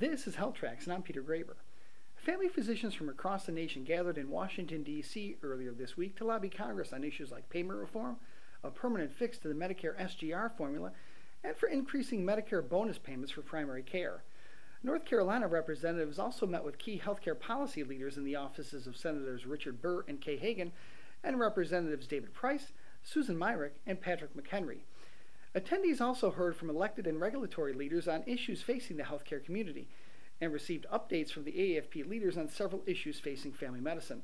This is Health Tracks, and I'm Peter Graber. Family physicians from across the nation gathered in Washington, D.C. earlier this week to lobby Congress on issues like payment reform, a permanent fix to the Medicare SGR formula, and for increasing Medicare bonus payments for primary care. North Carolina representatives also met with key healthcare policy leaders in the offices of Senators Richard Burr and Kay Hagan, and Representatives David Price, Susan Myrick, and Patrick McHenry. Attendees also heard from elected and regulatory leaders on issues facing the healthcare community and received updates from the AAFP leaders on several issues facing family medicine.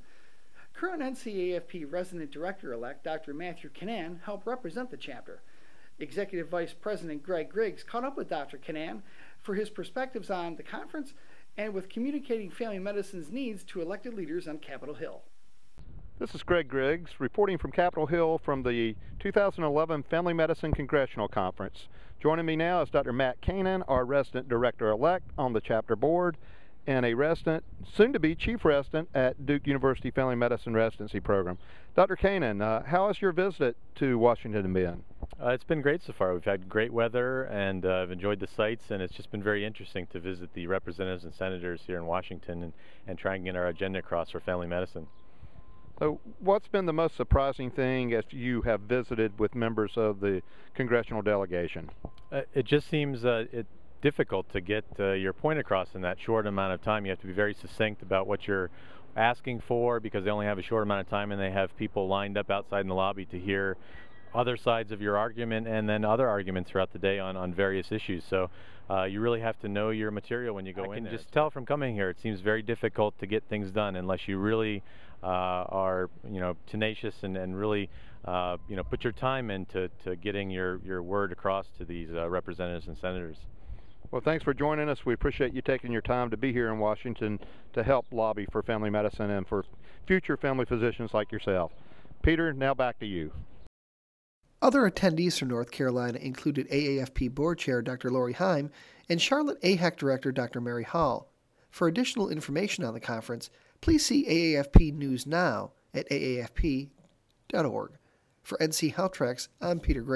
Current NCAFP Resident Director-elect Dr. Matthew Cannan helped represent the chapter. Executive Vice President Greg Griggs caught up with Dr. Cannan for his perspectives on the conference and with communicating family medicine's needs to elected leaders on Capitol Hill. This is Greg Griggs reporting from Capitol Hill from the 2011 Family Medicine Congressional Conference. Joining me now is Dr. Matt Cannan, our Resident Director-elect on the chapter board and a resident, soon-to-be Chief Resident at Duke University Family Medicine Residency Program. Dr. Cannan, how has your visit to Washington been? It's been great so far. We've had great weather and I've enjoyed the sights, and it's just been very interesting to visit the representatives and senators here in Washington and try and get our agenda across for family medicine. So what's been the most surprising thing as you have visited with members of the congressional delegation? It just seems difficult to get your point across in that short amount of time. You have to be very succinct about what you're asking for because they only have a short amount of time, and they have people lined up outside in the lobby to hear other sides of your argument and then other arguments throughout the day on various issues. So you really have to know your material when you go in there. I can just tell from coming here, it seems very difficult to get things done unless you really are tenacious and really put your time into getting your word across to these representatives and senators. Well, thanks for joining us. We appreciate you taking your time to be here in Washington to help lobby for family medicine and for future family physicians like yourself. Peter, now back to you. Other attendees from North Carolina included AAFP Board Chair Dr. Lori Heim and Charlotte AHEC Director Dr. Mary Hall. For additional information on the conference, please see AAFP News Now at aafp.org. For NC Health Tracks, I'm Peter Gray.